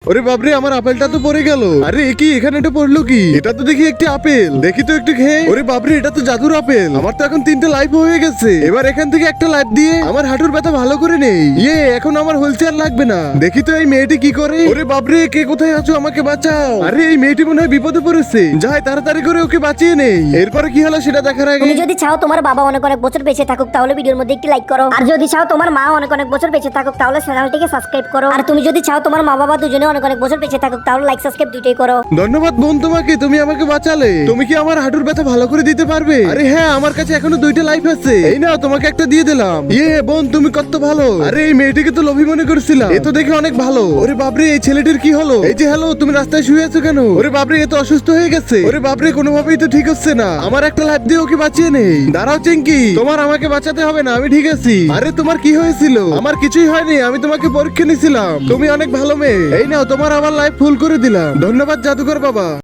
ওরে বাবরে, আমার আপেলটা তো পড়ে গেল। আরে কি এখানে এটা পড়লো কি? এটা তো দেখি একটি আপেল, দেখি তো একটু খেয়ে। ওরে বাবরে, এটা তো জাদুর আপেল। আমার তো এখন 3টে লাইফ হয়ে গেছে। এবার এখান থেকে একটা লাইফ দিয়ে আমার হাঁটুর ব্যথা ভালো করে নেই। এখন আমার হুইলচেয়ার লাগবে না। দেখি তো এই মেয়েটি কি করে। ওরে বাবরে, কে কোথায় আছো? আমাকে বাঁচাও। আরে এই মেয়েটি মনে হয় বিপদে পড়েছে। যাই তাড়াতাড়ি করে ওকে বাঁচিয়ে নেই। এরপরে কি হলো সেটা দেখার আগে তুমি যদি চাও তোমার বাবা অনেক অনেক বছর বেঁচে থাকুক তাহলে ভিডিওর মধ্যে একটি লাইক করো, আর যদি চাও তোমার মা অনেক অনেক বছর বেঁচে থাকুক তাহলে চ্যানেলটিকে সাবস্ক্রাইব করো, আর তুমি যদি চাও তোমার মা বাবা দুজনে অনেক অনেক বছর বেঁচে থাকুক তাহলে লাইক সাবস্ক্রাইব দুইটাই করো। ধন্যবাদ বোন তোমাকে, তুমি আমাকে বাঁচালে। তুমি কি আমার হাঁটুর ব্যথা ভালো করে দিতে পারবে? আরে হ্যাঁ, আমার কাছে এখনো 2টা লাইফ আছে। এই নাও, তোমাকে একটা দিয়ে দিলাম। বোন তুমি কত ভালো। আরে এই মেয়েটিকে তো লোভী মনে করছিলাম, এ তো দেখে অনেক ভালো। ওরে বাবরে, এই ছেলেটির কি হলো? এই যে হ্যালো, তুমি রাস্তায় শুয়ে আছো কেন? ওরে বাবরে, এ তো অসুস্থ হয়ে গেছে। ওরে বাবরে, কোনোভাবেই তো ঠিক হচ্ছে না। আমার একটা লাইফ দিয়ে ওকে বাঁচিয়ে নেই। দাঁড়াও চিঙ্কি, তোমার আমাকে বাঁচাতে হবে না, আমি ঠিক আছি। আরে তোমার কি হয়েছিল? আমার কিছুই হয়নি, আমি তোমাকে পরীক্ষা নিছিলাম। তুমি অনেক ভালো মেয়ে। এই নাও, তোমার আমার লাইফ ফুল করে দিলাম। ধন্যবাদ জাদুকর বাবা।